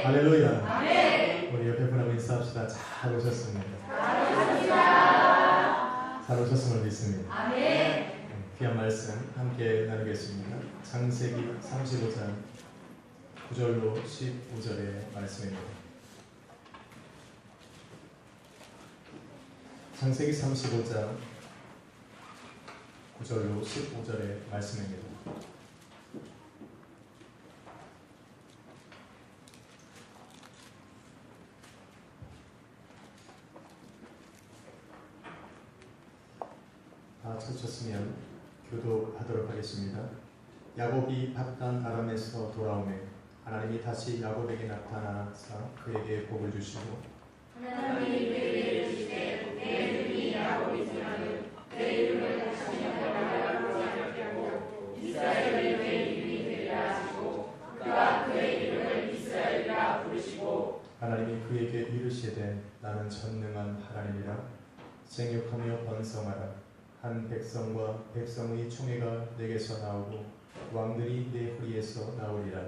할렐루야. 아멘. 우리 옆에 분하고 인사합시다. 잘 오셨습니다. 잘 오셨음을 믿습니다. 아멘. 귀한 말씀 함께 나누겠습니다. 창세기 35장 9절로 15절의 말씀입니다. 창세기 35장 9절로 15절의 말씀입니다. 다 찾으셨으면 교도하도록 하겠습니다. 야곱이 paddan 아람에서 돌아오매 하나님이 다시 야곱에게 나타나사 그에게 복을 주시고 하나님이 그에게 이르시되 내 이름이 야곱이지만 내 이름을 다시 야곱이라고 하지 않고 이스라엘이 내 이름이 되리라 하시고 그가 그의 이름을 이스라엘이라 부르시고 하나님이 그에게 이르시되 나는 전능한 하나님이라 생육하며 번성하라 한 백성과 백성의 총회가 내게서 나오고 왕들이 내 허리에서 나오리라.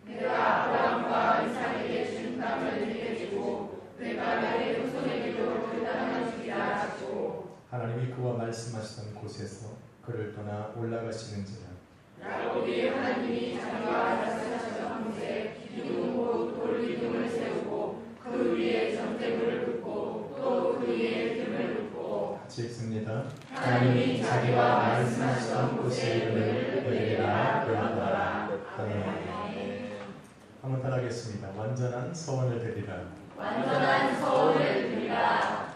내가 아브라함과 이삭에게 준 땅을 내게 주고 내가 내 후손에게도 그 땅을 주리라 하시고 하나님이 그와 말씀하시던 곳에서 그를 떠나 올라가시는지라. 야곱이 하나님이 자기와 약속하셨던 곳에 기둥 곧 돌기둥을 세우고 그 위에 전대물을 붓고 또 그 위에 금을 붓고 같이 읽습니다. 하나님이 자기와 말씀하셨던 곳의 이름을 베델이라 불렀더라. 아멘. 한번 따라하겠습니다. 완전한 서원을 드리라. 완전한 서원을 드리라.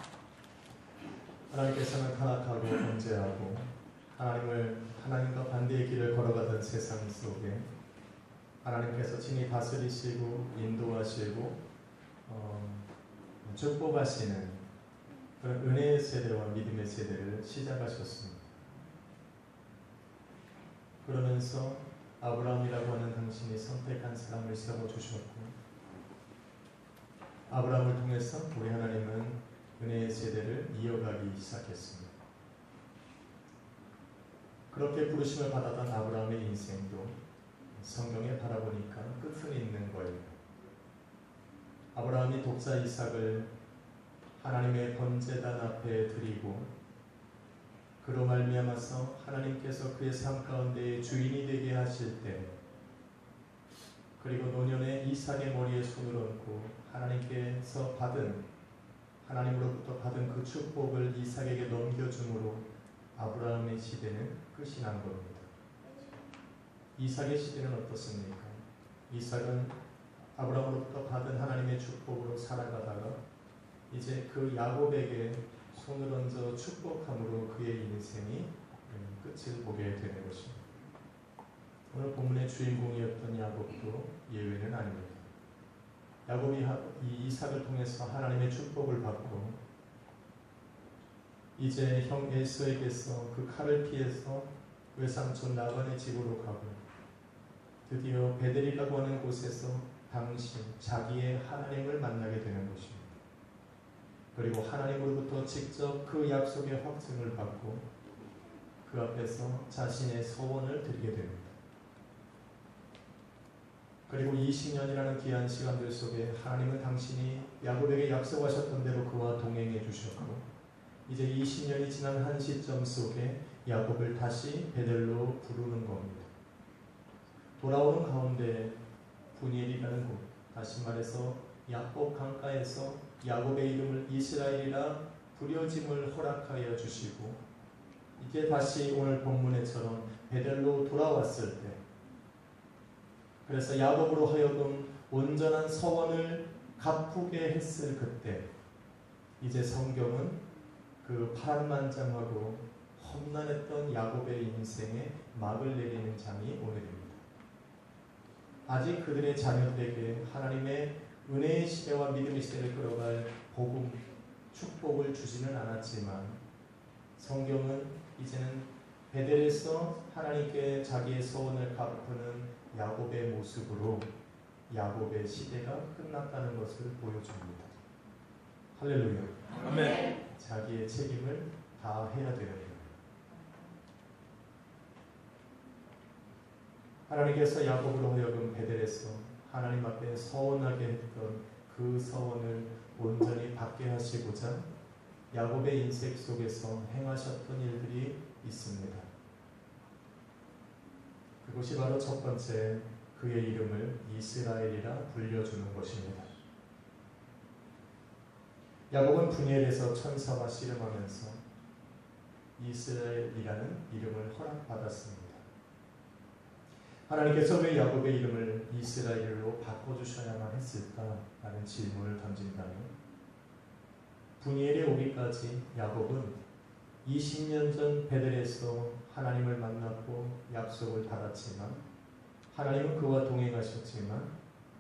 하나님께서는 타락하고 범죄하고 하나님과 반대의 길을 걸어가던 세상 속에 하나님께서 친히 다스리시고 인도하시고 축복하시는 그런 은혜의 세대와 믿음의 세대를 시작하셨습니다. 그러면서 아브라함이라고 하는 당신이 선택한 사람을 세워주셨고 아브라함을 통해서 우리 하나님은 은혜의 세대를 이어가기 시작했습니다. 그렇게 부르심을 받았던 아브라함의 인생도 성경에 바라보니까 끝은 있는 거예요. 아브라함이 독자 이삭을 하나님의 번제단 앞에 드리고 그로 말미암아서 하나님께서 그의 삶 가운데 주인이 되게 하실 때 그리고 노년에 이삭의 머리에 손을 얹고 하나님으로부터 받은 그 축복을 이삭에게 넘겨줌으로 아브라함의 시대는 끝이 난 겁니다. 이삭의 시대는 어떻습니까? 이삭은 아브라함으로부터 받은 하나님의 축복으로 살아가다가 이제 그 야곱에게 손을 얹어 축복함으로 그의 인생이 끝을 보게 되는 것입니다. 오늘 본문의 주인공이었던 야곱도 예외는 아닙니다. 야곱이 이 이삭을 통해서 하나님의 축복을 받고 이제 형 에서에게서 그 칼을 피해서 외삼촌 라반의 집으로 가고 드디어 베델이라고 하는 곳에서 자기의 하나님을 만나게 되는 것입니다. 그리고 하나님으로부터 직접 그 약속의 확증을 받고 그 앞에서 자신의 소원을 드리게 됩니다. 그리고 20년이라는 귀한 시간들 속에 하나님은 당신이 야곱에게 약속하셨던 대로 그와 동행해 주셨고 이제 20년이 지난 한 시점 속에 야곱을 다시 베델로 부르는 겁니다. 돌아오는 가운데 분이엘이라는 곳, 다시 말해서 야곱 강가에서 야곱의 이름을 이스라엘이라 부려짐을 허락하여 주시고 이제 다시 오늘 본문에처럼 베델로 돌아왔을 때 그래서 야곱으로 하여금 온전한 서원을 갚게 했을 그때 이제 성경은 그 파란만장하고 험난했던 야곱의 인생에 막을 내리는 장이 오늘입니다. 아직 그들의 자녀들에게 하나님의 은혜의 시대와 믿음의 시대를 끌어갈 복음, 축복을 주지는 않았지만 성경은 이제는 베델에서 하나님께 자기의 소원을 갚는 야곱의 모습으로 야곱의 시대가 끝났다는 것을 보여줍니다. 할렐루야. 아멘. 자기의 책임을 다 해야 되는 거예요. 하나님께서 야곱으로 하여금 베델에서 하나님 앞에 서원하게 했던 그 서원을 온전히 받게 하시고자 야곱의 인생 속에서 행하셨던 일들이 있습니다. 그것이 바로 첫 번째 그의 이름을 이스라엘이라 불려주는 것입니다. 야곱은 분이엘에서 천사와 씨름하면서 이스라엘이라는 이름을 허락받았습니다. 하나님께서 왜 야곱의 이름을 이스라엘로 바꿔주셔야만 했을까라는 질문을 던진다면 분이엘에 오기까지 야곱은 20년 전 베델에서 하나님을 만났고 약속을 받았지만 하나님은 그와 동행하셨지만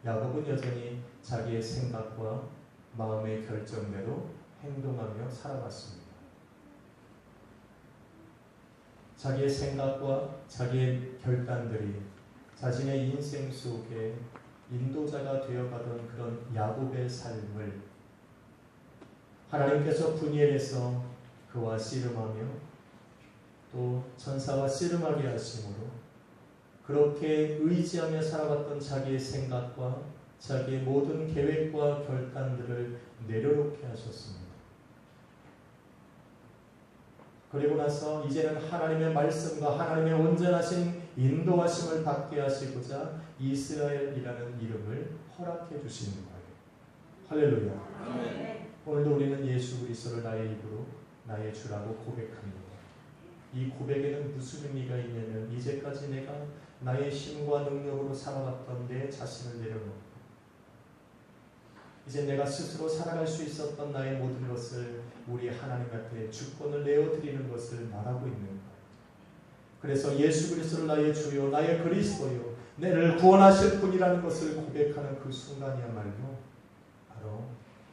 야곱은 여전히 자기의 생각과 마음의 결정대로 행동하며 살아갔습니다. 자기의 생각과 자기의 결단들이 자신의 인생 속에 인도자가 되어가던 그런 야곱의 삶을 하나님께서 분이엘에서 그와 씨름하며 또 천사와 씨름하게 하심으로 그렇게 의지하며 살아갔던 자기의 생각과 자기의 모든 계획과 결단들을 내려놓게 하셨습니다. 그리고 나서 이제는 하나님의 말씀과 하나님의 온전하신 인도하심을 받게 하시고자 이스라엘이라는 이름을 허락해 주시는 거예요. 할렐루야. 아멘. 오늘도 우리는 예수 그리스도를 나의 입으로 나의 주라고 고백합니다. 이 고백에는 무슨 의미가 있냐면 이제까지 내가 나의 힘과 능력으로 살아왔던 내 자신을 내려놓고 이제 내가 스스로 살아갈 수 있었던 나의 모든 것을 우리 하나님 앞에 주권을 내어드리는 것을 말하고 있는 거예요. 그래서 예수 그리스도를 나의 주요 나의 그리스도요 나를 구원하실 분이라는 것을 고백하는 그 순간이야말로 바로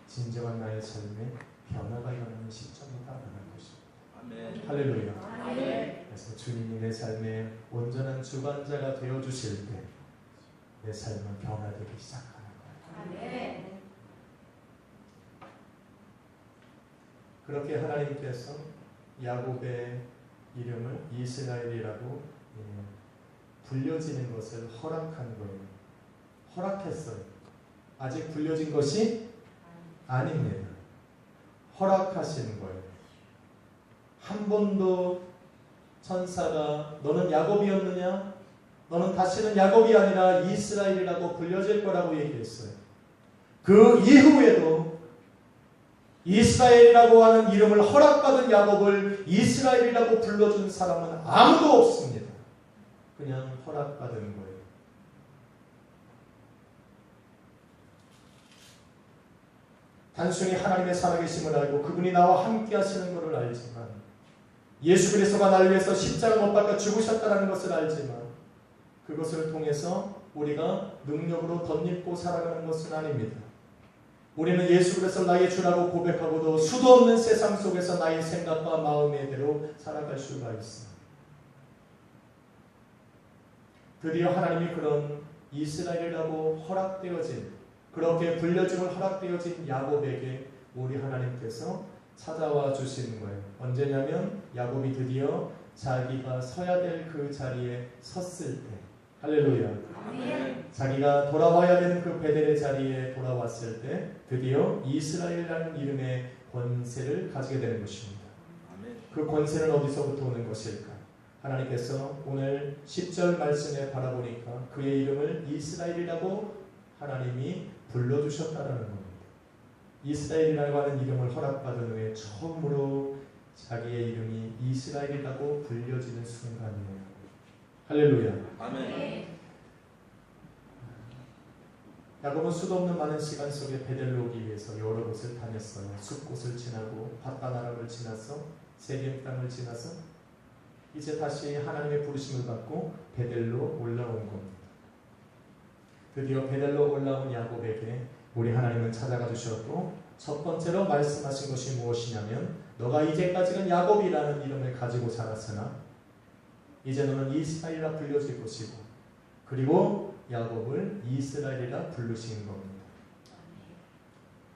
진정한 나의 삶에 변화가 일어나는 시점이다라는 것입니다. 아멘. 할렐루야. 아멘. 그래서 주님이 내 삶의 온전한 주관자가 되어주실 때 내 삶은 변화되기 시작하는 거예요. 아멘. 그렇게 하나님께서 야곱의 이름을 이스라엘이라고 불려지는 것을 허락한 거예요. 허락했어요. 아직 불려진 것이 아닙니다. 허락하시는 거예요. 한 번도 천사가 너는 야곱이었느냐? 너는 다시는 야곱이 아니라 이스라엘이라고 불려질 거라고 얘기했어요. 그 이후에도 이스라엘이라고 하는 이름을 허락받은 야곱을 이스라엘이라고 불러준 사람은 아무도 없습니다. 그냥 허락받은 거예요. 단순히 하나님의 살아계심을 알고 그분이 나와 함께 하시는 것을 알지만 예수 그리스도가 나를 위해서 십자가 못 박혀 죽으셨다는 것을 알지만 그것을 통해서 우리가 능력으로 덧입고 살아가는 것은 아닙니다. 우리는 예수 그리스도 나의 주라고 고백하고도 수도 없는 세상 속에서 나의 생각과 마음의 대로 살아갈 수가 있습니다. 드디어 하나님이 그런 이스라엘이라고 허락되어진 그렇게 불려짐을 허락되어진 야곱에게 우리 하나님께서 찾아와 주시는 거예요. 언제냐면 야곱이 드디어 자기가 서야 될 그 자리에 섰을 때 할렐루야. 아멘. 자기가 돌아와야 되는 그 베델의 자리에 돌아왔을 때 드디어 이스라엘이라는 이름의 권세를 가지게 되는 것입니다. 아멘. 그 권세는 어디서부터 오는 것일까? 하나님께서 오늘 10절 말씀에 바라보니까 그의 이름을 이스라엘이라고 하나님이 불러주셨다라는 겁니다. 이스라엘이라고 하는 이름을 허락받은 후에 처음으로 자기의 이름이 이스라엘이라고 불려지는 순간이에요. 할렐루야. 아멘. 야곱은 수도 없는 많은 시간 속에 베델로 오기 위해서 여러 곳을 다녔어요. 숲곳을 지나고 바다나락을 지나서 세겜 땅을 지나서 이제 다시 하나님의 부르심을 받고 베델로 올라온 겁니다. 드디어 베델로 올라온 야곱에게 우리 하나님은 찾아가 주셨고 첫 번째로 말씀하신 것이 무엇이냐면 너가 이제까지는 야곱이라는 이름을 가지고 살았으나 이제 너는 이스라엘이라 불려질 것이고 그리고 야곱을 이스라엘이라 부르신 겁니다.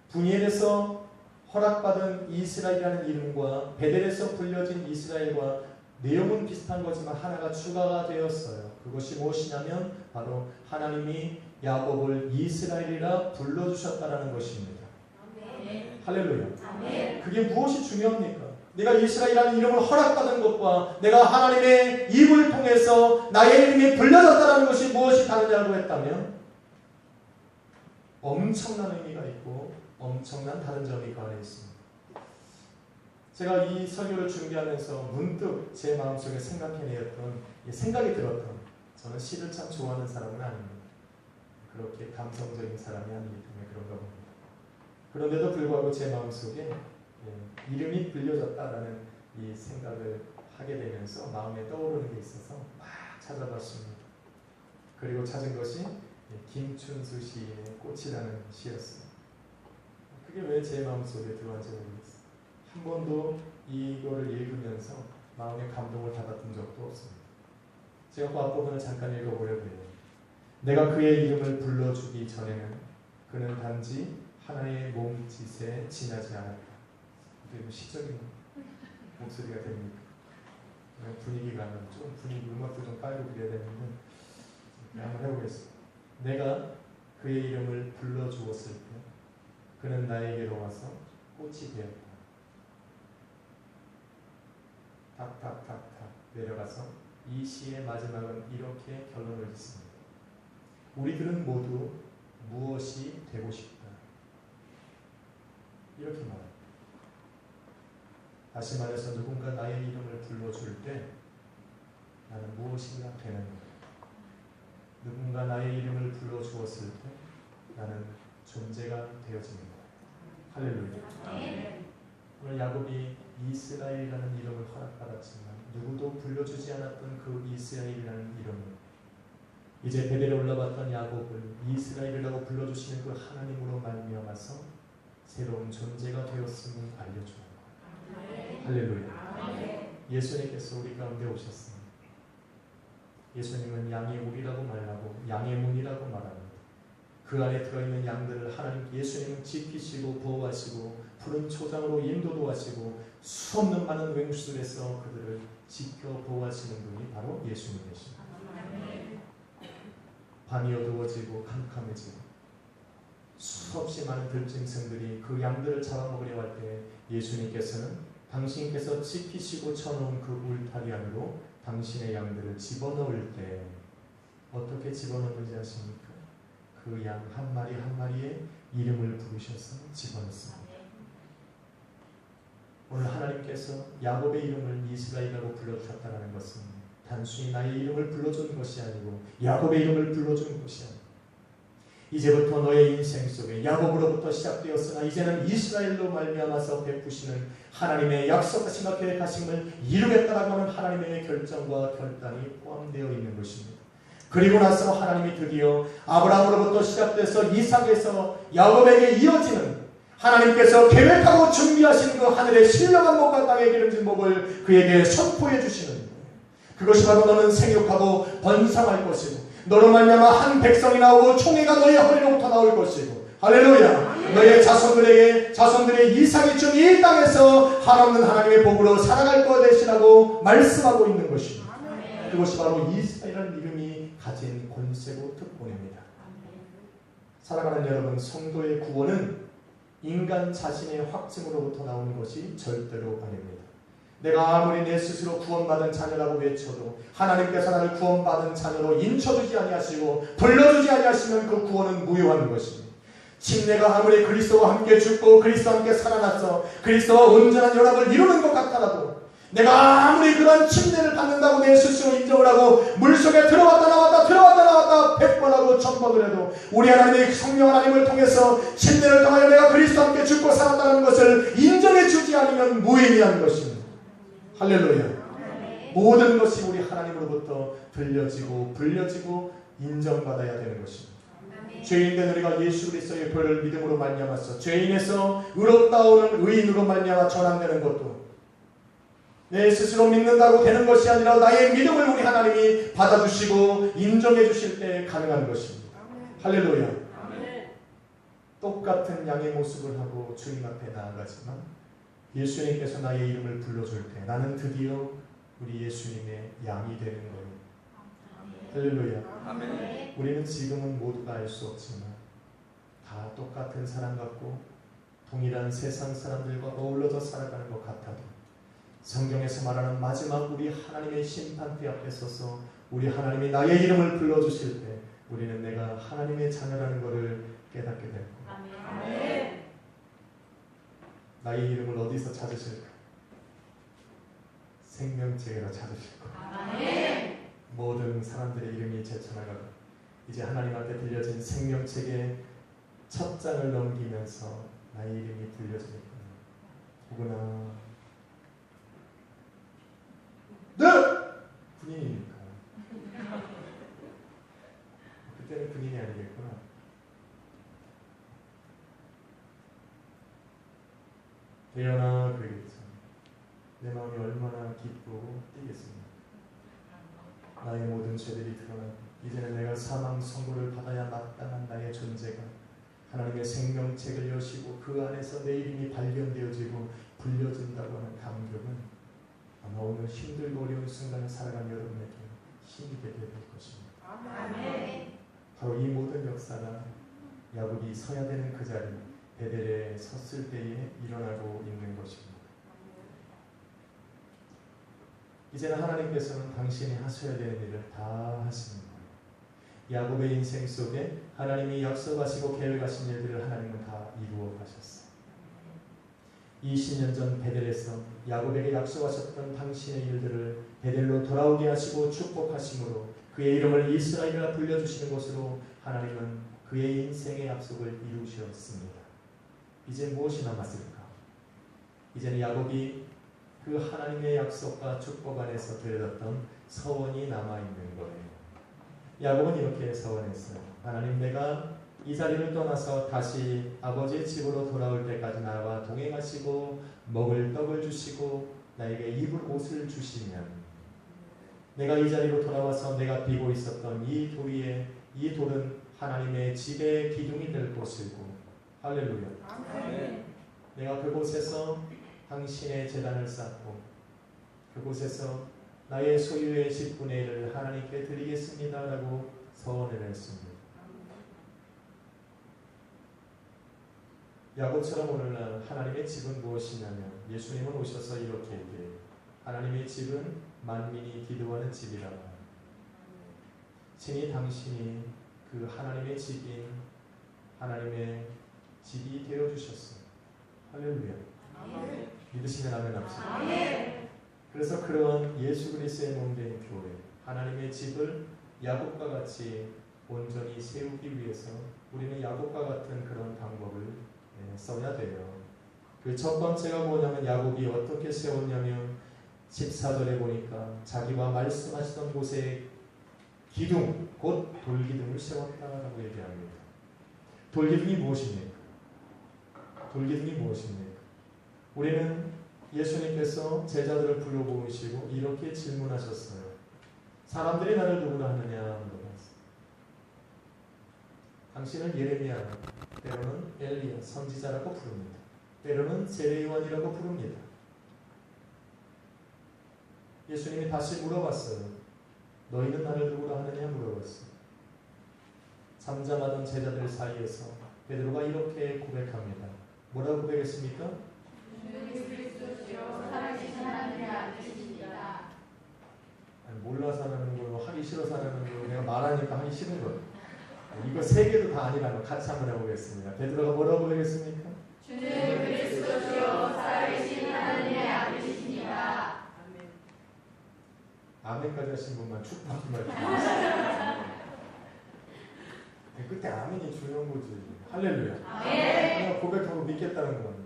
분이엘에서 허락받은 이스라엘이라는 이름과 베델에서 불려진 이스라엘과 내용은 비슷한 거지만 하나가 추가가 되었어요. 그것이 무엇이냐면 바로 하나님이 야곱을 이스라엘이라 불러주셨다라는 것입니다. 할렐루야. 그게 무엇이 중요합니까? 내가 이스라엘이라는 이름을 허락받은 것과 내가 하나님의 입을 통해서 나의 이름이 불려졌다는 것이 무엇이 다르냐고 했다면 엄청난 의미가 있고 엄청난 다른 점이 그 안에 있습니다. 제가 이 설교를 준비하면서 문득 제 마음속에 생각해내었던 생각이 들었던, 저는 시를 참 좋아하는 사람은 아닙니다. 그렇게 감성적인 사람이 아니기 때문에 그런가 봅니다. 그런데도 불구하고 제 마음속에 이름이 불려졌다라는 이 생각을 하게 되면서 마음에 떠오르는 게 있어서 막 찾아봤습니다. 그리고 찾은 것이 김춘수 시인의 꽃이라는 시였어요. 그게 왜 제 마음속에 들어왔는지 모르겠어요. 한 번도 이거를 읽으면서 마음의 감동을 받았던 적도 없습니다. 제가 그 앞부분을 잠깐 읽어보려고 해요. 내가 그의 이름을 불러주기 전에는 그는 단지 하나의 몸짓에 지나지 않았다. 이게 시적인 목소리가 됩니까? 분위기가 좀 분위기 음악도 좀 깔고 그래야 되는데 한번 해보겠습니다. 내가 그의 이름을 불러주었을 때 그는 나에게로 와서 꽃이 되었다. 탁탁탁탁 내려가서 이 시의 마지막은 이렇게 결론을 짓습니다. 우리들은 모두 무엇이 되고 싶다. 이렇게 말합니다. 다시 말해서 누군가 나의 이름을 불러줄 때 나는 무엇인가 되는 거예요. 누군가 나의 이름을 불러주었을 때 나는 존재가 되어지는 거예요. 할렐루야. 오늘 야곱이 이스라엘이라는 이름을 허락받았지만 누구도 불러주지 않았던 그 이스라엘이라는 이름을 이제 베델에 올라왔던 야곱을 이스라엘이라고 불러주시는 그 하나님으로 말미암아서 새로운 존재가 되었음을 알려주는 거예요. 할렐루야. 예수님께서 우리 가운데 오셨습니다. 예수님은 양의 우리라고 말하고 양의 문이라고 말합니다. 그 안에 들어있는 양들을 하나님 예수님은 지키시고 보호하시고 푸른 초장으로 인도도 하시고 수없는 많은 맹수들에서 그들을 지켜 보호하시는 분이 바로 예수님이십니다. 밤이 어두워지고 캄캄해지고 수없이 많은 들짐승들이 그 양들을 잡아먹으려 할 때 예수님께서는 당신께서 지키시고 쳐놓은 그 울타리 안으로 당신의 양들을 집어넣을 때 어떻게 집어넣는지 아십니까? 그 양 한 마리 한 마리의 이름을 부르셔서 집어넣습니다. 오늘 하나님께서 야곱의 이름을 이스라엘이라고 불러주셨다는 것은 단순히 나의 이름을 불러주는 것이 아니고 야곱의 이름을 불러주는 것이 아니고 이제부터 너의 인생 속에 야곱으로부터 시작되었으나 이제는 이스라엘로 말미암아서 베푸시는 하나님의 약속하심과 계획하심을 이루겠다라고 하는 하나님의 결정과 결단이 포함되어 있는 것입니다. 그리고 나서 하나님이 드디어 아브라함으로부터 시작돼서 이삭에서 야곱에게 이어지는 하나님께서 계획하고 준비하신 그 하늘의 신령한 목과 땅의 기름진 목을 그에게 선포해 주시는 거예요. 그것이 바로 너는 생육하고 번성할 것이고 너로 말미암아 한 백성이 나오고 총회가 너의 허리로부터 나올 것이고 할렐루야. 너의 자손들의 이삭이 준 이 땅에서 한없는 하나님의 복으로 살아갈 것 되시라고 말씀하고 있는 것입니다. 그것이 바로 이스라엘이라는 이름이 가진 권세고 특권입니다. 사랑하는 여러분, 성도의 구원은 인간 자신의 확증으로부터 나오는 것이 절대로 아닙니다. 내가 아무리 내 스스로 구원받은 자녀라고 외쳐도 하나님께서 나를 구원받은 자녀로 인쳐주지 아니하시고 불러주지 아니하시면 그 구원은 무효한 것입니다. 침례가 아무리 그리스도와 함께 죽고 그리스도와 함께 살아나서 그리스도와 온전한 연합을 이루는 것 같더라도 내가 아무리 그런 침례를 받는다고 내 스스로 인정을 하고 물속에 들어왔다 나왔다 100번 하고 1000번을 해도 우리 하나님의 성령 하나님을 통해서 침례를 통하여 내가 그리스도와 함께 죽고 살았다는 것을 인정해 주지 않으면 무의미한 것입니다. 할렐루야. 모든 것이 우리 하나님으로부터 들려지고 불려지고 인정받아야 되는 것입니다. 죄인된 우리가 예수 그리스도의 보혈을 믿음으로 말미암아서 죄인에서 의롭다오는 의인으로 말미암아 전환되는 것도 내 스스로 믿는다고 되는 것이 아니라 나의 믿음을 우리 하나님이 받아주시고 인정해 주실 때 가능한 것입니다. 할렐루야. 똑같은 양의 모습을 하고 주님 앞에 나아가지만 예수님께서 나의 이름을 불러줄 때 나는 드디어 우리 예수님의 양이 되는 거예요. 할렐루야. 아멘. 우리는 지금은 모두가 알 수 없지만 다 똑같은 사람 같고 동일한 세상 사람들과 어울러져 살아가는 것 같아도 성경에서 말하는 마지막 우리 하나님의 심판대 앞에 서서 우리 하나님이 나의 이름을 불러주실 때 우리는 내가 하나님의 자녀라는 것을 깨닫게 될 거예요. 아멘. 나의 이름을 어디서 찾으실까? 생명책에서 찾으실 거예요. 아멘. 모든 사람들의 이름이 제쳐나가고 이제 하나님한테 들려진 생명책의 첫 장을 넘기면서 나의 이름이 들려질 거예요. 누구나 네! 군인이니까 그때는 군인이 아니겠구나. 되어나 그러겠죠. 내 마음이 얼마나 기쁘고 뛰겠습니까? 나의 모든 죄들이 드러나고 이제는 내가 사망 선고를 받아야 마땅한 나의 존재가 하나님의 생명책을 여시고 그 안에서 내 이름이 발견되어지고 불려진다고 하는 감격은 아마 오늘 힘들고 어려운 순간을 살아가는 여러분에게 힘이 되게 될 것입니다. 아멘. 바로 이 모든 역사가 야곱이 서야 되는 그 자리 베델에 섰을 때에 일어나고 있는 것입니다. 이제는 하나님께서는 당신이 하셔야 되는 일을 다 하시는 거예요. 야곱의 인생 속에 하나님이 약속하시고 계획하신 일들을 하나님은 다 이루어 가셨어요. 20년 전 베델에서 야곱에게 약속하셨던 당신의 일들을 베델로 돌아오게 하시고 축복하심으로 그의 이름을 이스라엘이라 불려주시는 것으로 하나님은 그의 인생의 약속을 이루셨습니다. 이제 무엇이 남았을까? 이제는 야곱이 그 하나님의 약속과 축복 안에서 드려졌던 서원이 남아있는 거예요. 야곱은 이렇게 서원했어요. 하나님, 내가 이 자리를 떠나서 다시 아버지의 집으로 돌아올 때까지 나와 동행하시고 먹을 떡을 주시고 나에게 입을 옷을 주시면 내가 이 자리로 돌아와서 내가 비고 있었던 이 돌 위에 이 돌은 하나님의 집의 기둥이 될 것이고 할렐루야. 아멘. 내가 그곳에서 당신의 제단을 쌓고 그곳에서 나의 소유의 10분의 1을 하나님께 드리겠습니다 라고 서원을 했습니다. 야곱처럼 오늘날 하나님의 집은 무엇이냐면 예수님은 오셔서 이렇게 얘기해요. 하나님의 집은 만민이 기도하는 집이라. 친히 당신이 그 하나님의 집인 하나님의 집이 되어주셨어요. 할렐루야. 아멘. 믿으시면 아멘 합시다. 아멘. 그래서 그런 예수 그리스도의 몸된 교회, 하나님의 집을 야곱과 같이 온전히 세우기 위해서 우리는 야곱과 같은 그런 방법을 써야 돼요. 그 첫 번째가 뭐냐면 야곱이 어떻게 세웠냐면 14절에 보니까 자기와 말씀하시던 곳에 기둥, 곧 돌기둥을 세웠다라고 얘기합니다. 돌기둥이 무엇입니까? 돌기둥이 무엇입니까? 우리는 예수님께서 제자들을 불러보시고 이렇게 질문하셨어요. 사람들이 나를 누구라 하느냐 물어봤어요. 당신은 예레미야, 때로는 엘리야, 선지자라고 부릅니다. 때로는 세례요한이라고 부릅니다. 예수님이 다시 물어봤어요. 너희는 나를 누구라 하느냐 물어봤어요. 잠잠하던 제자들 사이에서 베드로가 이렇게 고백합니다. 뭐라고 고백했습니까? 몰라서 하는 거고 하기 싫어서 하는 거고 내가 말하니까 하기 싫은 거예요. 이거 세 개도 다 아니라면 같이 한번 해보겠습니다. 베드로가 뭐라고 고백했습니까? 주는 그리스도시요 살아계신 하나님의 아들이십니다. 아멘까지 하신 분만 축복하지 말고 끝에 아멘이 중요한 거지. 할렐루야. 아멘. 그냥 고백하고 믿겠다는 건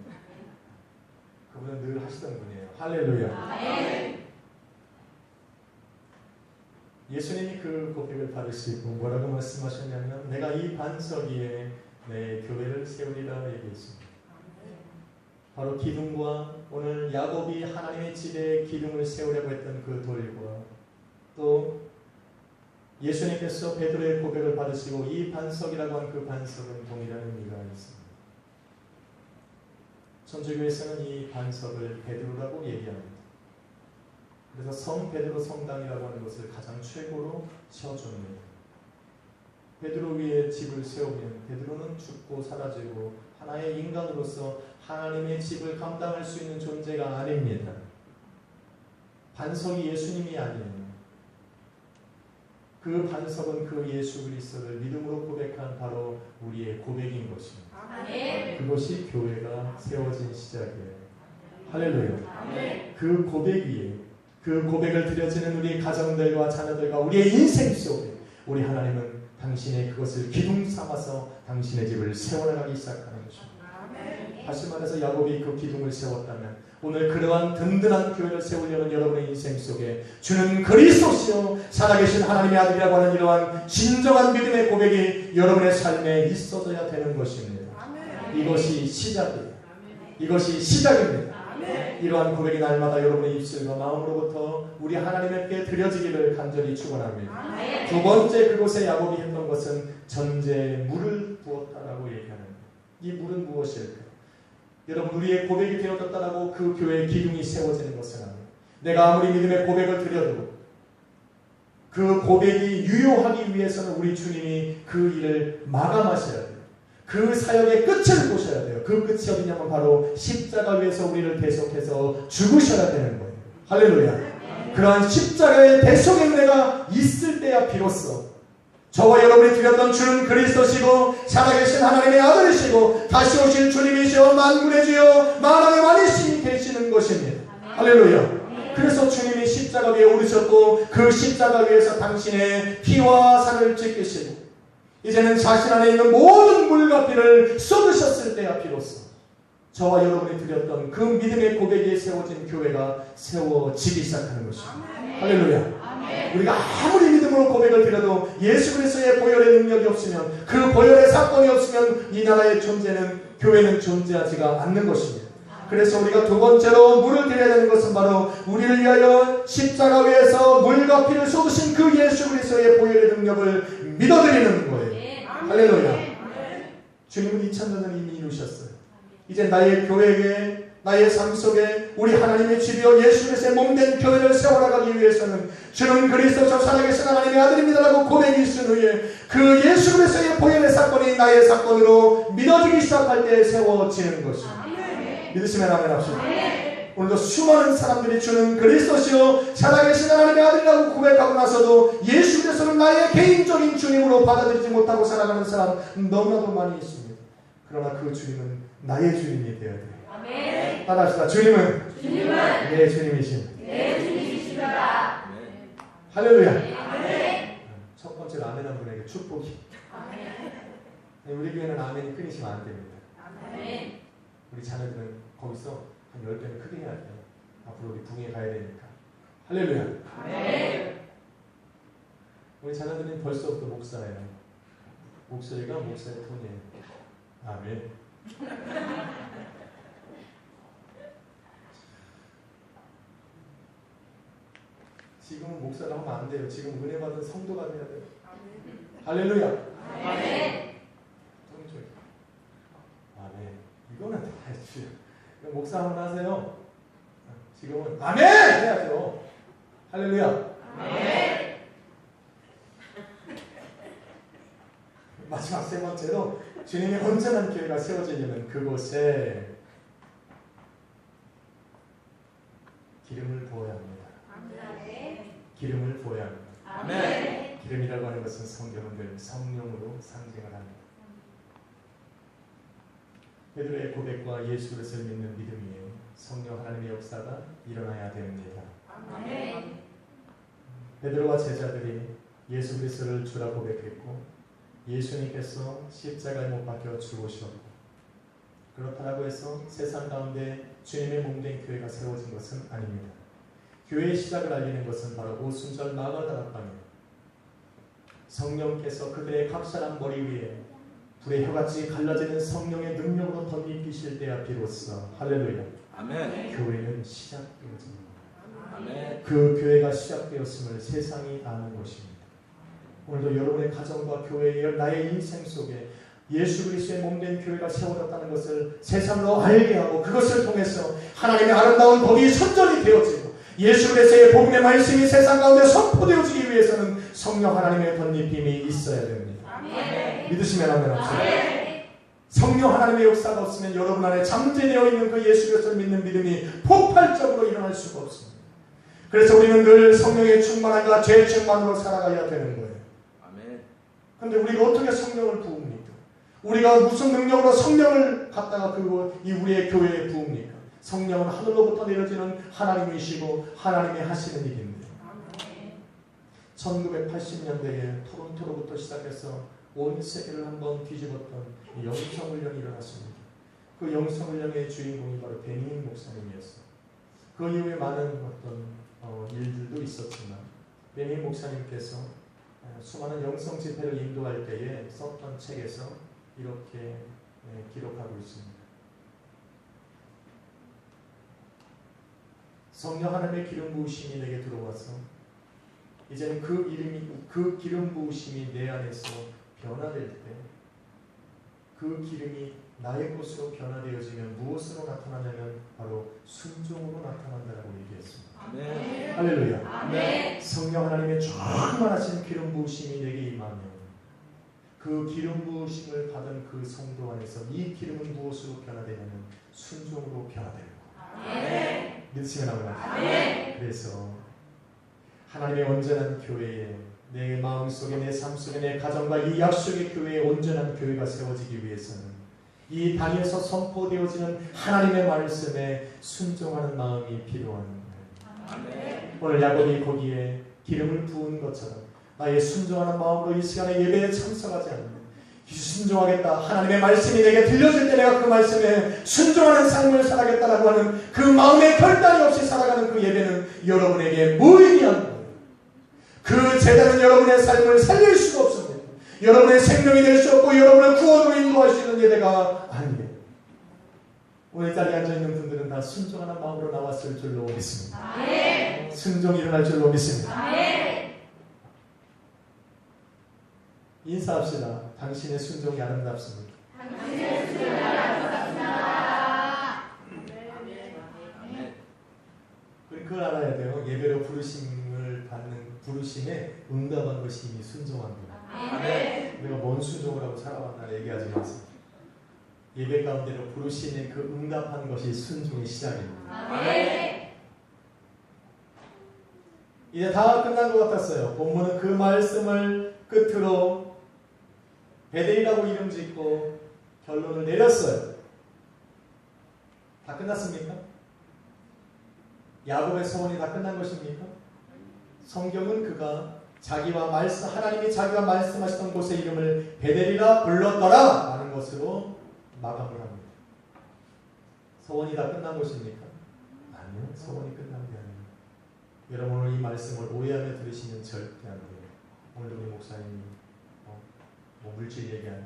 그분은 늘 하시던 분이에요. 할렐루야. 아멘. 예수님이 그 고백을 받으시고 뭐라고 말씀하셨냐면 내가 이 반석 위에 내 교회를 세우리라 얘기했습니다. 바로 기둥과 오늘 야곱이 하나님의 집에 기둥을 세우려고 했던 그 돌과 또 예수님께서 베드로의 고백을 받으시고 이 반석이라고 한 그 반석은 동일한 의미가 있습니다. 천주교에서는 이 반석을 베드로라고 얘기합니다. 그래서 성 베드로 성당이라고 하는 것을 가장 최고로 세워줍니다. 베드로 위에 집을 세우면 베드로는 죽고 사라지고 하나의 인간으로서 하나님의 집을 감당할 수 있는 존재가 아닙니다. 반석이 예수님이 아니에요. 그 반석은 그 예수 그리스도를 믿음으로 고백한 바로 우리의 고백인 것입니다. 그것이 교회가 세워진 시작이에요. 할렐루야. 그 고백 위에 그 고백을 드려지는 우리 가정들과 자녀들과 우리의 인생 속에 우리 하나님은 당신의 그것을 기둥 삼아서 당신의 집을 세워나가기 시작하는 것입니다. 다시 말해서 야곱이 그 기둥을 세웠다면 오늘 그러한 든든한 교회를 세우려는 여러분의 인생 속에 주는 그리스도시요 살아계신 하나님의 아들이라고 하는 이러한 진정한 믿음의 고백이 여러분의 삶에 있어져야 되는 것입니다. 이것이 시작이에요. 이것이 시작입니다. 이러한 고백이 날마다 여러분의 입술과 마음으로부터 우리 하나님께 드려지기를 간절히 축원합니다. 두 번째 그곳에 야곱이 했던 것은 전제에 물을 부었다라고 얘기하는 거예요. 이 물은 무엇일까요? 여러분 우리의 고백이 되어졌다라고 그 교회의 기둥이 세워지는 것은 아니에요. 내가 아무리 믿음의 고백을 드려도 그 고백이 유효하기 위해서는 우리 주님이 그 일을 마감하셔야 돼요. 그 사역의 끝을 보셔야 돼요. 그 끝이 어디냐면 바로 십자가 위에서 우리를 대속해서 죽으셔야 되는 거예요. 할렐루야. 그러한 십자가의 대속의 은혜가 있을 때야 비로소 저와 여러분이 드렸던 주는 그리스도시고 살아계신 하나님의 아들이시고 다시 오실 주님이시오 만군의 주여 만왕의 왕이시니 되시는 것입니다. 할렐루야. 그래서 주님이 십자가 위에 오르셨고 그 십자가 위에서 당신의 피와 살을 찢기시고 이제는 자신 안에 있는 모든 물과 피를 쏟으셨을 때야 비로소 저와 여러분이 드렸던 그 믿음의 고백에 세워진 교회가 세워지기 시작하는 것입니다. 할렐루야. 우리가 아무리 믿음으로 고백을 드려도 예수 그리스도의 보혈의 능력이 없으면 그 보혈의 사건이 없으면 이 나라의 존재는 교회는 존재하지가 않는 것입니다. 그래서 우리가 두 번째로 물을 드려야 되는 것은 바로 우리를 위하여 십자가 위에서 물과 피를 쏟으신 그 예수 그리스도의 보혈의 능력을 믿어드리는 거예요. 할렐루야. 주님은 2000년 전에 이미 이루셨어요. 이제 나의 교회에 나의 삶 속에 우리 하나님의 집이여 예수 그리스도의 몸된 교회를 세워나가기 위해서는 주는 그리스도 저 살아계신 하나님의 아들입니다라고 고백이 있은 후에 그 예수 그리스도의 보혈의 사건이 나의 사건으로 믿어지기 시작할 때 세워지는 것입니다. 믿으시면 아멘 합시다. 오늘도 수많은 사람들이 주는 그리스도시요 살아계신 하나님의 아들이라고 고백하고 나서도 예수 그리스도는 나의 개인적인 주님으로 받아들이지 못하고 살아가는 사람 너무나도 많이 있습니다. 그러나 그 주님은 나의 주님이 되어야 돼요. 아멘. 따라합시다. 주님은 내 주님이십니다. 할렐루야. 아멘. 첫 번째로 아멘 한 분에게 축복이. 아멘. 우리 교회는 아멘이 끊이시면 안 됩니다. 아멘. 우리 자녀들은 거기서 한 10배는 크게 해야 돼요. 앞으로 우리 붕에 가야 되니까. 할렐루야. 아멘. 우리 자녀들은 벌써부터 목사예요. 목소리가 목사의 톤이에요. 아멘. 지금은 목사를 하면 안 돼요. 지금 은혜 받은 성도가 돼야 돼요. 할렐루야. 아멘. 아멘. 이거는 다 해주세요. 목사 한번 하세요. 지금은 아멘 해야죠. 할렐루야. 아멘. 마지막 세 번째로 주님의 온전한 교회가 세워지려면 그곳에 기름을 부어야 합니다. 아멘. 기름을 부어야 합니다. 아멘. 기름이라고 하는 것은 성경은 늘 성령으로 상징을 합니다. 베드로의 고백과 예수 그리스도를 믿는 믿음이에요. 성령 하나님의 역사가 일어나야 됩니다. 아멘. 베드로와 제자들이 예수 그리스도를 주라 고백했고 예수님께서 십자가에 못 박혀 죽으셨고 그렇다고 해서 세상 가운데 주님의 몸된 교회가 세워진 것은 아닙니다. 교회의 시작을 알리는 것은 바로 오순절 마가다락방이에요. 성령께서 그들의 각설한 머리 위에 불의 혀같이 갈라지는 성령의 능력으로 덧입히실 때야 비로소 할렐루야. 아멘. 교회는 시작되어집니다. 아멘. 그 교회가 시작되었음을 세상이 아는 것입니다. 오늘도 여러분의 가정과 교회의 나의 인생 속에 예수 그리스도의 몸된 교회가 세워졌다는 것을 세상으로 알게 하고 그것을 통해서 하나님의 아름다운 법이 선전이 되어지고 예수 그리스도의 복음의 말씀이 세상 가운데 선포되어지기 위해서는 성령 하나님의 덧입힘이 있어야 됩니다. 아멘. 믿으시면 아멘 합시다. 아멘. 성령 하나님의 역사가 없으면 여러분 안에 잠재되어 있는 그 예수 그리스도를 믿는 믿음이 폭발적으로 일어날 수가 없습니다. 그래서 우리는 늘 성령의 충만함과 죄 충만으로 살아가야 되는 거예요. 그런데 우리가 어떻게 성령을 부읍니까? 우리가 무슨 능력으로 성령을 갖다가 이 우리의 교회에 부읍니까? 성령은 하늘로부터 내려지는 하나님이시고 하나님이 하시는 일인데 1980년대에 토론토로부터 시작해서 온 세계를 한번 뒤집었던 영성훈련이 일어났습니다. 그 영성훈련의 주인공이 바로 베니힌 목사님이었어요. 그 이후에 많은 어떤 일들도 있었지만 베니힌 목사님께서 수많은 영성 집회를 인도할 때에 썼던 책에서 이렇게 기록하고 있습니다. 성령 하나님의 기름 부으심이 내게 들어와서 이제는 그 기름 부으심이 내 안에서 변화될 때 그 기름이 나의 것으로 변화되어지면 무엇으로 나타나냐면 바로 순종으로 나타난다라고 얘기했습니다. 아멘. 할렐루야. 아멘. 성령 하나님의 충만하신 기름 부으심이 내게 임하면 그 기름 부으심을 받은 그 성도 안에서 이 기름은 무엇으로 변화되냐면 순종으로 변화되는 거예요. 아멘. 믿으시면 아멘. 아멘. 그래서 하나님의 온전한 교회에 내 마음속에 내 삶속에 내 가정과 이 약속의 교회에 온전한 교회가 세워지기 위해서는 이 땅에서 선포되어지는 하나님의 말씀에 순종하는 마음이 필요한 거예요. 아멘. 오늘 야곱이 거기에 기름을 부은 것처럼 나의 순종하는 마음으로 이 시간에 예배에 참석하지 않는 순종하겠다. 하나님의 말씀이 내게 들려질 때 내가 그 말씀에 순종하는 삶을 살아가겠다라고 하는 그 마음의 결단이 없이 살아가는 그 예배는 여러분에게 무의미한 거예요. 그 제단은 여러분의 삶을 살릴 수가 없습니다. 여러분의 생명이 될 수 없고 여러분을 구원으로 인도할 수 있는 예배가 아니에요. 오늘 자리에 앉아있는 분들은 다 순종하는 마음으로 나왔을 줄로 믿습니다. 아멘. 순종이 일어날 줄로 믿습니다. 아멘. 인사합시다. 당신의 순종이 아름답습니다. 당신의 순종이 아름답습니다. 아멘. 우리 그걸 알아야 돼요. 예배로 부르심을 받는 부르심에 응답한 것이 이미 순종한 거예요. 아멘. 내가 뭔 순종을 하고 살아왔나 얘기하지 마세요. 예배 가운데로 부르심에 그 응답한 것이 순종의 시작입니다. 아멘. 이제 다 끝난 것 같았어요. 본문은 그 말씀을 끝으로 베델이라고 이름 짓고 결론을 내렸어요. 다 끝났습니까? 야곱의 서원이 다 끝난 것입니까? 성경은 그가 하나님이 자기가 말씀하시던 곳의 이름을 베델이라 불렀더라 라는 것으로 마감을 합니다. 서원이 다 끝난 것입니까? 아니요. 서원이 끝난 게 아니에요. 여러분 오늘 이 말씀을 오해하며 들으시면 절대 안 돼요. 오늘 우리 목사님이 뭐 물질 얘기하는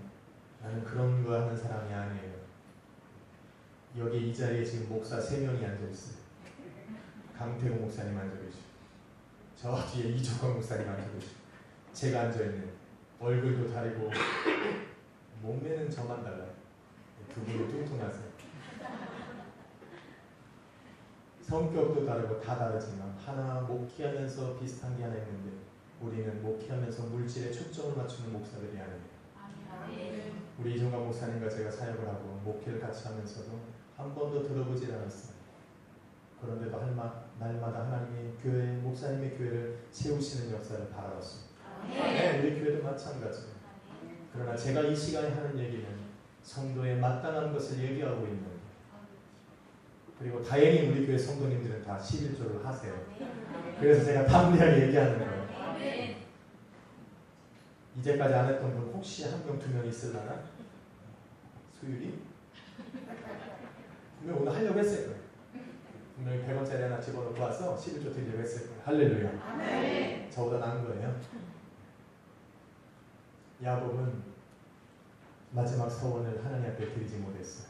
나는 그런 거 하는 사람이 아니에요. 여기 이 자리에 지금 목사 3명이 앉아있어요. 강태구 목사님 앉아계시고 저 뒤에 이종광 목사님 앉아계시고 제가 앉아있는 얼굴도 다르고 몸매는 저만 달라요. 두 분은 뚱뚱하세요. 성격도 다르고 다 다르지만 하나 목회하면서 비슷한 게 하나 있는데 우리는 목회하면서 물질에 초점을 맞추는 목사들이 아니에요. 우리 이종광 목사님과 제가 사역을 하고 목회를 같이 하면서도 한 번도 들어보질 않았어요. 그런데도 날마다 하나님이 목사님의 교회를 세우시는 역사를 바라봤습니다. 네, 우리 교회도 마찬가지예요. 그러나 제가 이 시간에 하는 얘기는 성도의 마땅한 것을 얘기하고 있는 거예요. 그리고 다행히 우리 교회 성도님들은 다 11조를 하세요. 그래서 제가 담대하게 얘기하는 거예요. 이제까지 안 했던 분 혹시 한 명, 2명 있을라나? 수율이? 분명 오늘 하려고 했을 거예요. 분명히 100원짜리 하나 집어넣고 와서 11조 드리려고 했을 거예요. 할렐루야. 아멘. 저보다 나은 거예요. 야곱은 마지막 서원을 하나님 앞에 드리지 못했어요.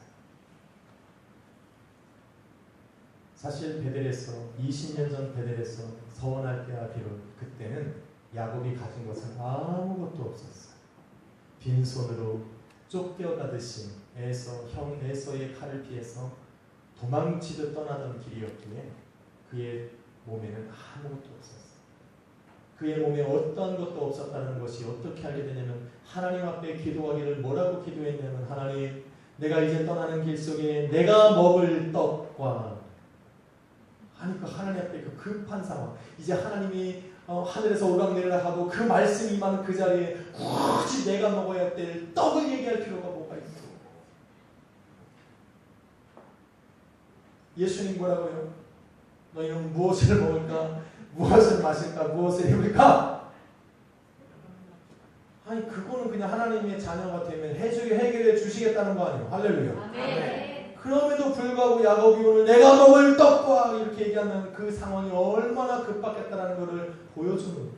사실 베델에서 20년 전 베델에서 서원할 때와 비롯 그때는 야곱이 가진 것은 아무것도 없었어요. 빈손으로 쫓겨가듯이 형 에서의 칼을 피해서 도망치듯 떠나던 길이었기에 그의 몸에는 아무것도 없었어요. 그의 몸에 어떠한 것도 없었다는 것이 어떻게 알게 되냐면 하나님 앞에 기도하기를 뭐라고 기도했냐면 하나님 내가 이제 떠나는 길 속에 내가 먹을 떡과 아니 그 하나님 앞에 그 급한 상황 이제 하나님이 하늘에서 오락내리락 하고 그 말씀이 임하는 그 자리에 굳이 내가 먹어야 될 떡을 얘기할 필요가 뭐가 있어. 예수님 뭐라고요? 너희는 무엇을 먹을까? 무엇을 마실까? 무엇을 입을까? 아니 그거는 그냥 하나님의 자녀가 되면 해결해 주시겠다는 거 아니에요. 할렐루야. 아멘. 그럼에도 불구하고 야곱이 오늘 내가 먹을 떡과 이렇게 얘기하면 그 상황이 얼마나 급박했다는 것을 보여주는 거예요.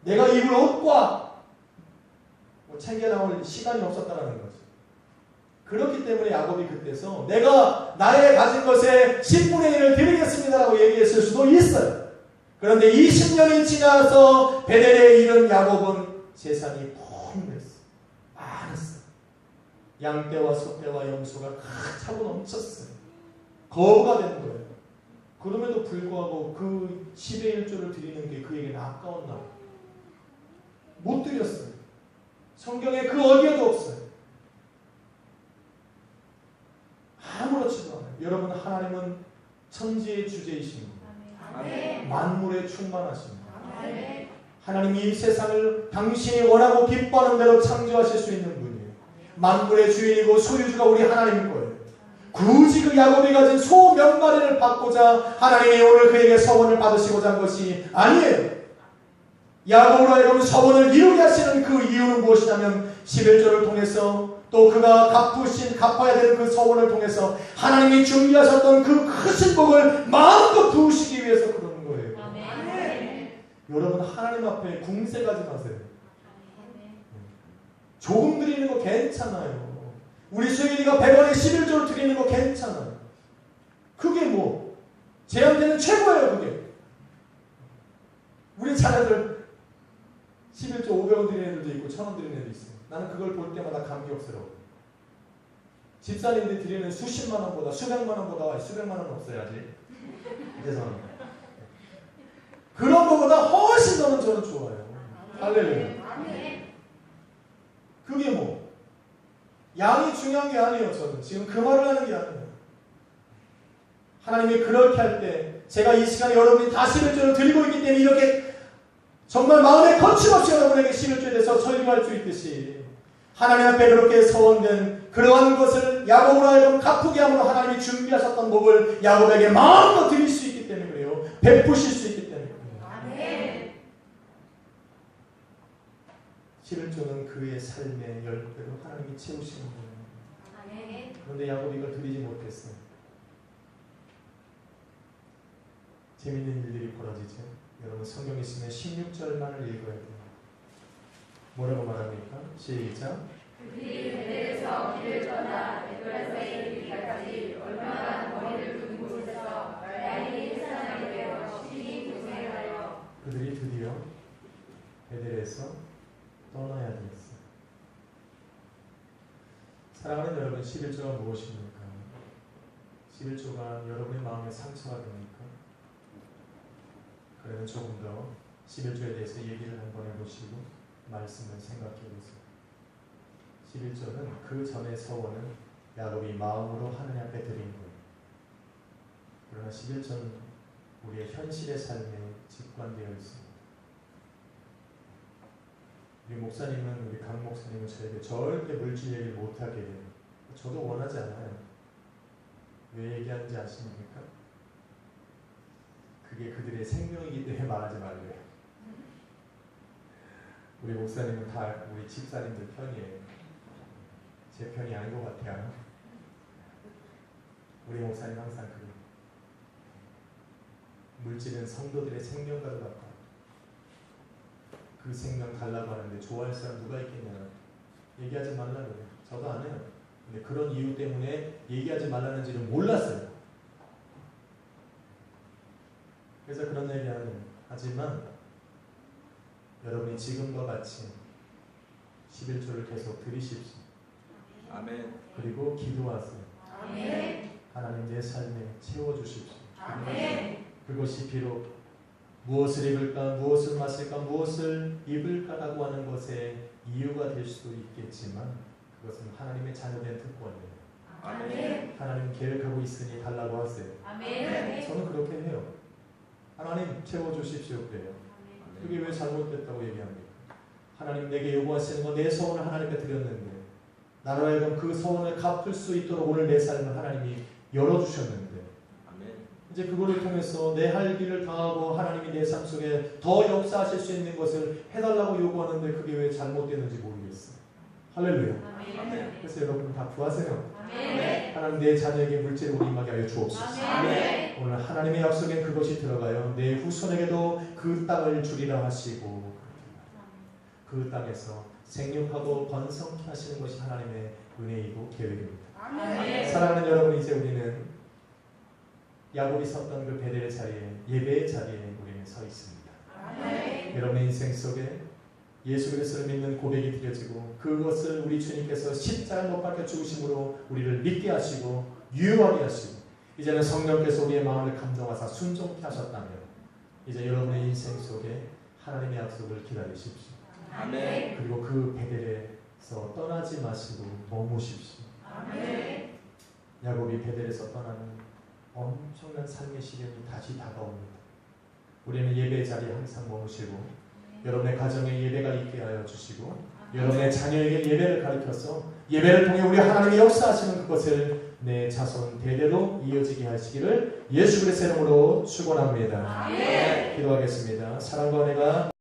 내가 입을 옷과 챙겨 나올 시간이 없었다는 거죠. 그렇기 때문에 야곱이 그때서 내가 나의 가진 것의 10분의 1을 드리겠습니다라고 얘기했을 수도 있어요. 그런데 20년이 지나서 베델에 이른 야곱은 재산이 풍부했어. 많았어. 양떼와 소떼와 염소가 차고 넘쳤어요. 거부가 된 거예요. 그럼에도 불구하고 그 10의 1조를 드리는 게 그에게는 아까웠나 봐요. 못 드렸어요. 성경에 그 어디에도 없어요. 아무렇지도 않아요. 여러분 하나님은 천지의 주제이십니다. 아멘. 만물에 충만하십니다. 아멘. 하나님이 이 세상을 당신이 원하고 기뻐하는 대로 창조하실 수 있는 분이에요. 만물의 주인이고 소유주가 우리 하나님인 거예요. 굳이 그 야곱이 가진 소 몇 마리를 받고자 하나님이 오늘 그에게 서원을 받으시고자 한 것이 아니에요. 야곱으로 하여금 서원을 이루게 하시는 그 이유는 무엇이냐면 11조를 통해서 또 그가 갚아야 되는 그 서원을 통해서 하나님이 준비하셨던 그 크신 복을 마음껏 부으시기 위해서 그러는 거예요. 아멘. 여러분 하나님 앞에 궁세 가지 마세요. 조금 드리는 거 괜찮아요. 우리 수일이가 100원에 11조를 드리는 거 괜찮아요. 그게 뭐 제한테는 최고예요. 그게 우리 자녀들 11조 500원 드리는 애들도 있고 1000원 드리는 애도 있어요. 나는 그걸 볼 때마다 감격스러워. 집사님들이 드리는 수십만 원보다 수백만 원보다 수백만 원 없어요 아직. 죄송합니다. 그런 것보다 훨씬 더는 저는 좋아요. 할렐루야. 그게 뭐 양이 중요한 게 아니에요. 저는 지금 그 말을 하는 게 아니에요. 하나님이 그렇게 할 때 제가 이 시간에 여러분이 다 11조를 드리고 있기 때문에 이렇게 정말 마음에 거침없이 여러분에게 11조에 대해서 설교할 수 있듯이 하나님 앞에 그렇게 서원된 그러한 것을 야곱으로 하여금 갚게 함으로 하나님이 준비하셨던 복을 야곱에게 마음껏 드릴 수 있기 때문에 그래요. 베푸실 수 있기 때문에 그래요. 아멘. 11조는 그의 삶의 10배로 하나님이 채우시는 거예요. 아멘. 그런데 야곱이 이걸 드리지 못했어요. 재밌는 일들이 벌어지죠. 여러분 성경에 있으면 16절만을 읽어야 돼요. 뭐라고 말합니까? 시작. 그들이 베델에서 길을 떠나 에브라스에 이르기까지 얼마나 거리를 둔 곳에서 야인이 사람이 되어 심히 고생하여 그들이 드디어 베델에서 떠나야 되었어요. 사랑하는 여러분, 11조가 무엇입니까? 11조가 여러분의 마음에 상처가 됩니까? 그러면 조금 더 11조에 대해서 얘기를 한번 해보시고 말씀을 생각해 보세요. 11조는 그 전의 서원은 야곱이 마음으로 하느님 앞에 드린 거예요. 그러나 11조는 우리의 현실의 삶에 직관되어 있습니다. 우리 목사님은, 우리 강 목사님은 저에게 절대 물질 얘기를 못하게 해요. 저도 원하지 않아요. 왜 얘기하는지 아십니까? 그게 그들의 생명이기 때문에 말하지 말래요. 우리 목사님은 다 우리 집사님들 편이에요. 제 편이 아닌 것 같아요. 우리 목사님 항상 그래요. 물질은 성도들의 생명과도 같다. 그 생명 달라고 하는데 좋아할 사람 누가 있겠냐. 얘기하지 말라고 해요. 저도 안 해요. 근데 그런 이유 때문에 얘기하지 말라는지를 몰랐어요. 그래서 그런 얘기 안 해요. 하지만 여러분이 지금과 같이 11조를 계속 드리십시오. 아멘. 그리고 기도하세요. 아멘. 하나님 내 삶에 채워주십시오. 아멘. 그것이 비록 무엇을 입을까, 무엇을 마실까, 무엇을 입을까라고 하는 것에 이유가 될 수도 있겠지만 그것은 하나님의 자녀된 특권이에요. 아멘. 하나님 계획하고 있으니 달라고 하세요. 아멘. 저는 그렇게 해요. 하나님 채워주십시오 그래요. 그게 왜 잘못됐다고 얘기합니까? 하나님 내게 요구하시는 거 내 소원을 하나님께 드렸는데 나로 하여금 그 소원을 갚을 수 있도록 오늘 내 삶을 하나님이 열어주셨는데 이제 그거를 통해서 내 할 길을 다하고 하나님이 내 삶 속에 더 역사하실 수 있는 것을 해달라고 요구하는데 그게 왜 잘못됐는지 모르겠어요. 할렐루야. 아멘. 그래서 여러분 다 구하세요. 아멘. 하나님 내 자녀에게 물질을 임하게 하여 주옵소서. 아멘. 오늘 하나님의 약속엔 그것이 들어가요. 내 후손에게도 그 땅을 주리라 하시고 그 땅에서 생육하고 번성케 하시는 것이 하나님의 은혜이고 계획입니다. 아멘. 사랑하는 여러분, 이제 우리는 야곱이 섰던 그 베델의 자리에, 예배의 자리에 우리는 서 있습니다. 아멘. 여러분의 인생 속에 예수 그리스도를 믿는 고백이 드려지고 그것을 우리 주님께서 십자가에 못 박혀 죽으심으로 우리를 믿게 하시고 유효하게 하시고 이제는 성령께서 우리의 마음을 감동하사 순종케 하셨다면 이제 여러분의 인생 속에 하나님의 약속을 기다리십시오. 아멘. 그리고 그 베델에서 떠나지 마시고 머무십시오. 아멘. 야곱이 베델에서 떠나는 엄청난 삶의 시련이 다시 다가옵니다. 우리는 예배의 자리에 항상 머무시고 여러분의 가정에 예배가 있게 하여 주시고 여러분의 자녀에게 예배를 가르쳐서 예배를 통해 우리 하나님의 역사하시는 그것을 내 자손 대대로 이어지게 하시기를 예수 그리스도의 이름으로 축원합니다. 아멘. 기도하겠습니다. 사랑과 은혜가